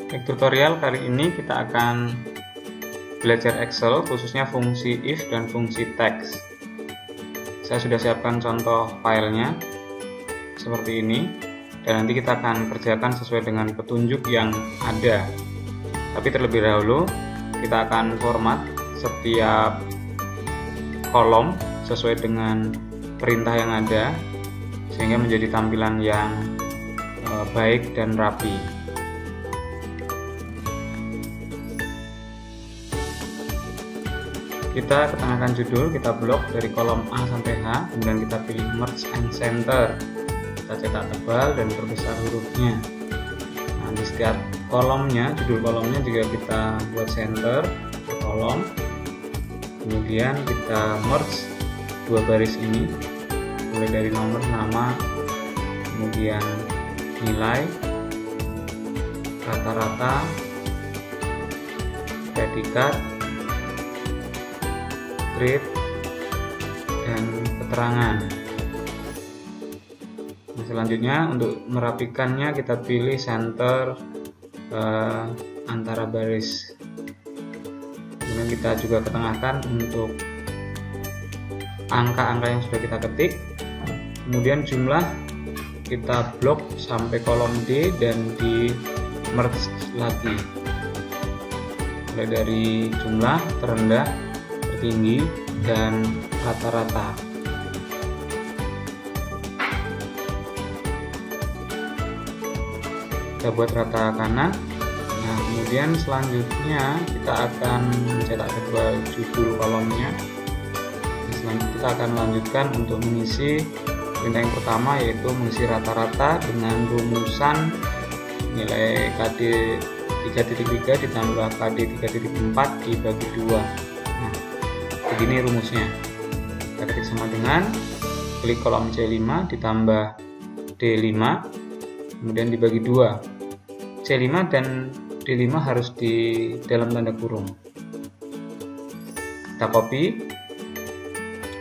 Di tutorial kali ini kita akan belajar Excel, khususnya fungsi if dan fungsi text. Saya sudah siapkan contoh filenya seperti ini, dan nanti kita akan kerjakan sesuai dengan petunjuk yang ada. Tapi terlebih dahulu kita akan format setiap kolom sesuai dengan perintah yang ada, sehingga menjadi tampilan yang baik dan rapi. Kita ketengahkan judul, kita blok dari kolom A sampai H, kemudian kita pilih merge and center. Kita cetak tebal dan perbesar hurufnya. Nah, di setiap kolomnya, judul kolomnya juga kita buat center ke kolom. Kemudian kita merge dua baris ini, mulai dari nomor, nama, kemudian nilai, rata-rata, predikat, grade, dan keterangan. Nah, selanjutnya untuk merapikannya kita pilih center antara baris. Kemudian kita juga ketengahkan untuk angka-angka yang sudah kita ketik. Kemudian jumlah kita blok sampai kolom D dan di merge lagi, mulai dari jumlah terendah, tinggi, dan rata-rata. Kita buat rata kanan. Nah, kemudian selanjutnya kita akan mencetak kedua judul kolomnya. Selanjutnya kita akan lanjutkan untuk mengisi perintah yang pertama, yaitu mengisi rata-rata dengan rumusan nilai KD 3.3 ditambah KD 3.4 dibagi 2. Begini rumusnya. Kita ketik sama dengan klik kolom C5 ditambah D5, kemudian dibagi 2. C5 dan D5 harus di dalam tanda kurung. Kita copy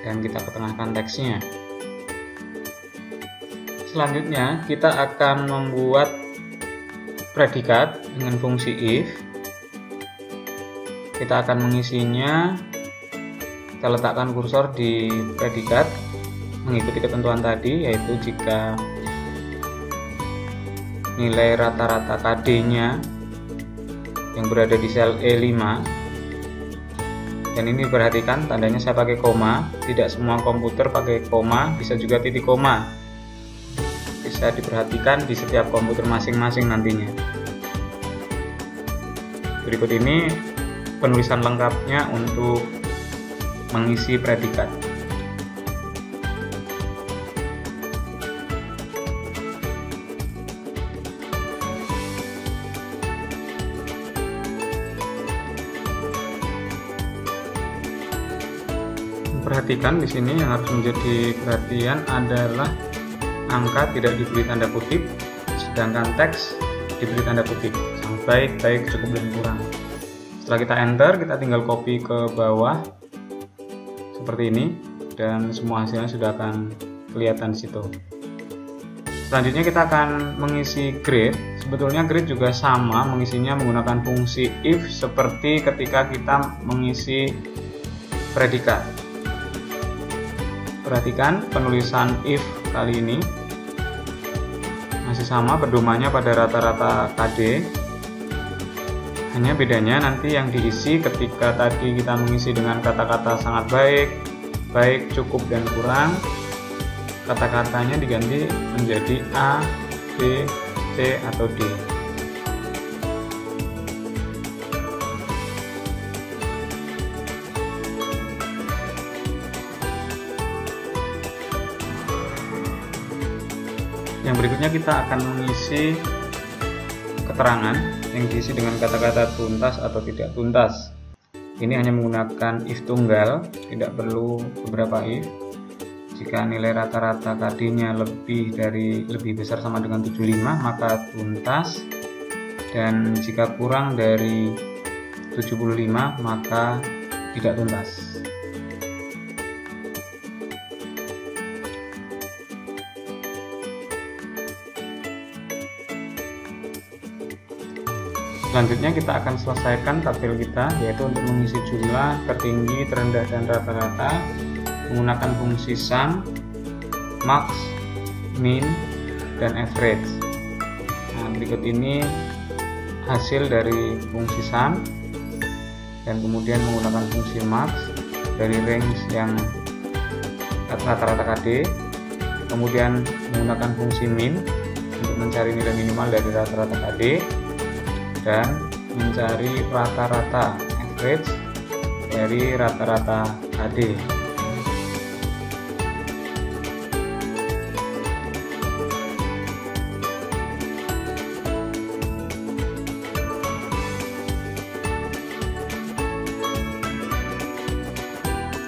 dan kita ketengahkan teksnya. Selanjutnya kita akan membuat predikat dengan fungsi if. Kita akan mengisinya. Kita letakkan kursor di predikat mengikuti ketentuan tadi, yaitu jika nilai rata-rata KD-nya yang berada di sel E5, dan ini perhatikan tandanya saya pakai koma, tidak semua komputer pakai koma, bisa juga titik koma, bisa diperhatikan di setiap komputer masing-masing nantinya. Berikut ini penulisan lengkapnya untuk mengisi predikat. Perhatikan di sini yang harus menjadi perhatian adalah angka tidak diberi tanda kutip, sedangkan teks diberi tanda kutip, sampai baik, cukup, dan kurang. Setelah kita enter, kita tinggal copy ke bawah seperti ini, dan semua hasilnya sudah akan kelihatan di situ. Selanjutnya kita akan mengisi grade. Sebetulnya grade juga sama, mengisinya menggunakan fungsi if seperti ketika kita mengisi predikat. Perhatikan penulisan if kali ini masih sama, pedomannya pada rata-rata KD. Hanya bedanya nanti yang diisi ketika tadi kita mengisi dengan kata-kata sangat baik, baik, cukup, dan kurang, kata-katanya diganti menjadi A, B, C, atau D. Yang berikutnya kita akan mengisi keterangan yang diisi dengan kata-kata tuntas atau tidak tuntas. Ini hanya menggunakan if tunggal, tidak perlu beberapa if. Jika nilai rata-rata KD-nya lebih besar sama dengan 75, maka tuntas, dan jika kurang dari 75 maka tidak tuntas. Selanjutnya kita akan selesaikan tabel kita, yaitu untuk mengisi jumlah, tertinggi, terendah, dan rata-rata menggunakan fungsi sum, max, min, dan average. Nah, berikut ini hasil dari fungsi sum, dan kemudian menggunakan fungsi max dari range yang rata-rata KD, kemudian menggunakan fungsi min untuk mencari nilai minimal dari rata-rata KD, dan mencari rata-rata average dari rata-rata KD.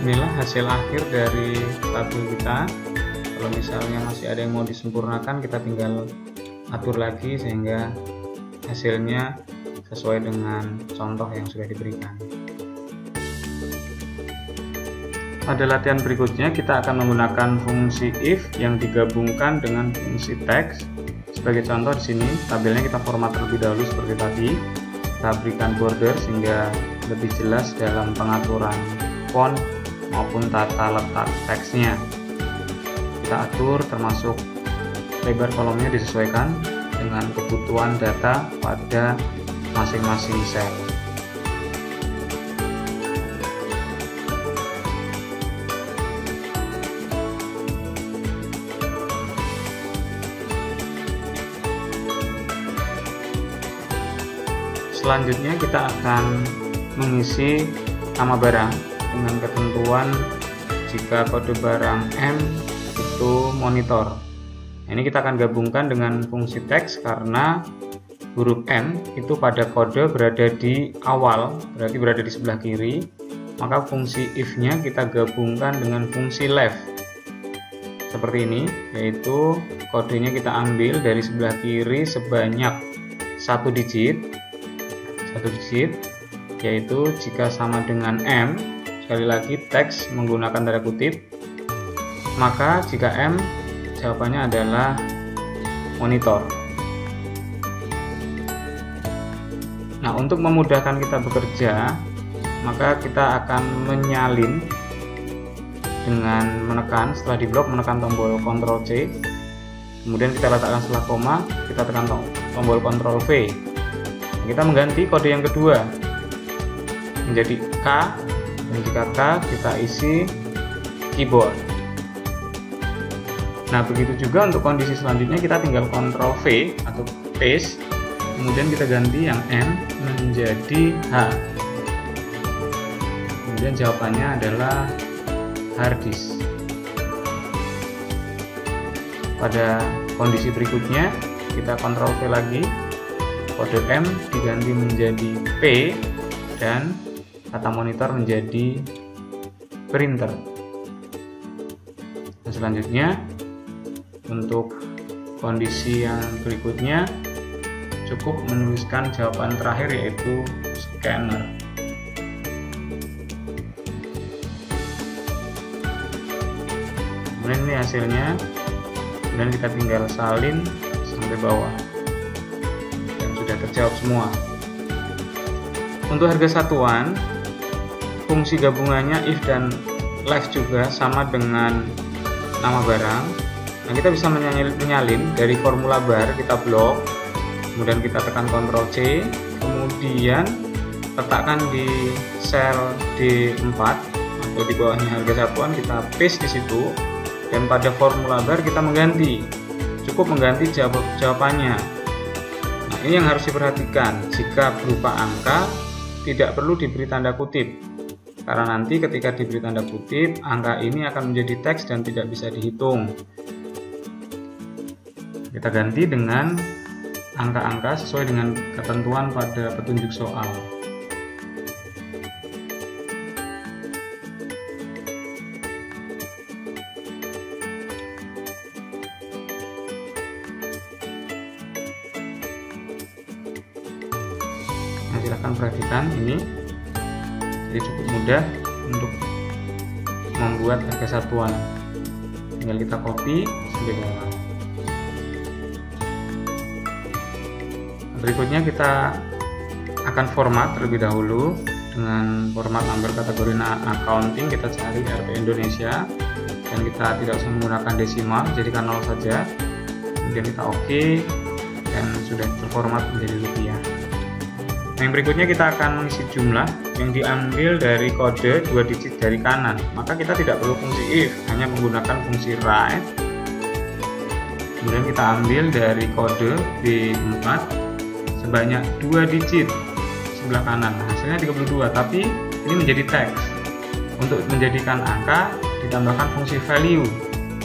Inilah hasil akhir dari tabel kita. Kalau misalnya masih ada yang mau disempurnakan, kita tinggal atur lagi sehingga hasilnya sesuai dengan contoh yang sudah diberikan. Pada latihan berikutnya kita akan menggunakan fungsi if yang digabungkan dengan fungsi text. Sebagai contoh di sini tabelnya kita format terlebih dahulu seperti tadi. Kita berikan border sehingga lebih jelas dalam pengaturan font maupun tata letak teksnya. Kita atur termasuk lebar kolomnya disesuaikan dengan kebutuhan data pada masing-masing sel. Selanjutnya kita akan mengisi nama barang dengan ketentuan jika kode barang M itu monitor. Ini kita akan gabungkan dengan fungsi text karena huruf M itu pada kode berada di awal, berarti berada di sebelah kiri. Maka fungsi if-nya kita gabungkan dengan fungsi left. Seperti ini, yaitu kodenya kita ambil dari sebelah kiri sebanyak satu digit, yaitu jika sama dengan M, sekali lagi teks menggunakan tanda kutip, maka jika M jawabannya adalah monitor. Nah, untuk memudahkan kita bekerja, maka kita akan menyalin dengan menekan, setelah di blok menekan tombol Ctrl C, kemudian kita letakkan setelah koma, kita tekan tombol Ctrl V. Kita mengganti kode yang kedua menjadi K, dan jika K kita isi keyboard. Nah, begitu juga untuk kondisi selanjutnya, kita tinggal Ctrl V atau paste, kemudian kita ganti yang M menjadi H. Kemudian jawabannya adalah hard disk. Pada kondisi berikutnya, kita Ctrl V lagi, kode M diganti menjadi P, dan kata monitor menjadi printer. Dan selanjutnya, untuk kondisi yang berikutnya cukup menuliskan jawaban terakhir, yaitu scanner. Kemudian ini hasilnya, kemudian kita tinggal salin sampai bawah dan sudah terjawab semua. Untuk harga satuan, fungsi gabungannya if dan left juga sama dengan nama barang. Nah, kita bisa menyalin dari formula bar, kita blok, kemudian kita tekan Ctrl C, kemudian letakkan di sel D4 atau di bawahnya harga satuan, kita paste di situ, dan pada formula bar kita mengganti, cukup mengganti jawabannya. Nah, ini yang harus diperhatikan, jika berupa angka tidak perlu diberi tanda kutip, karena nanti ketika diberi tanda kutip, angka ini akan menjadi teks dan tidak bisa dihitung. Kita ganti dengan angka-angka sesuai dengan ketentuan pada petunjuk soal. Nah, silahkan perhatikan ini, jadi cukup mudah untuk membuat harga satuan. Tinggal kita copy sampai bawah. Berikutnya kita akan format terlebih dahulu dengan format number kategori accounting. Kita cari RP Indonesia dan kita tidak usah menggunakan desimal, jadikan 0 saja. Kemudian kita oke dan sudah terformat menjadi rupiah. Nah, yang berikutnya kita akan mengisi jumlah yang diambil dari kode 2 digit dari kanan. Maka kita tidak perlu fungsi if, hanya menggunakan fungsi write. Kemudian kita ambil dari kode B4 sebanyak 2 digit sebelah kanan. Nah, hasilnya 32, tapi ini menjadi teks. Untuk menjadikan angka ditambahkan fungsi value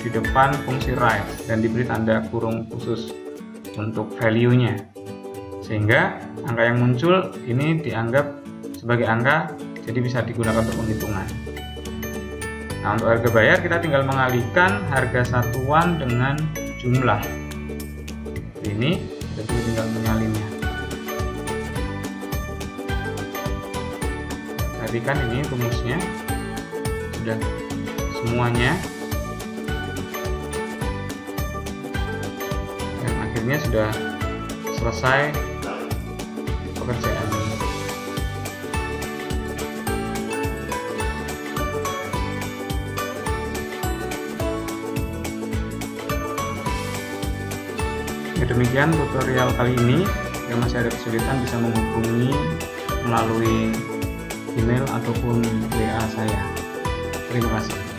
di depan fungsi write dan diberi tanda kurung khusus untuk value-nya, sehingga angka yang muncul ini dianggap sebagai angka, jadi bisa digunakan untuk penghitungan. Nah, untuk harga bayar kita tinggal mengalihkan harga satuan dengan jumlah. Ini jadi tinggal menyalinnya. Perhatikan ini rumusnya sudah semuanya, dan akhirnya sudah selesai pekerjaan ini. Ya, demikian tutorial kali ini. Yang masih ada kesulitan bisa menghubungi melalui email ataupun WA saya. Terima kasih.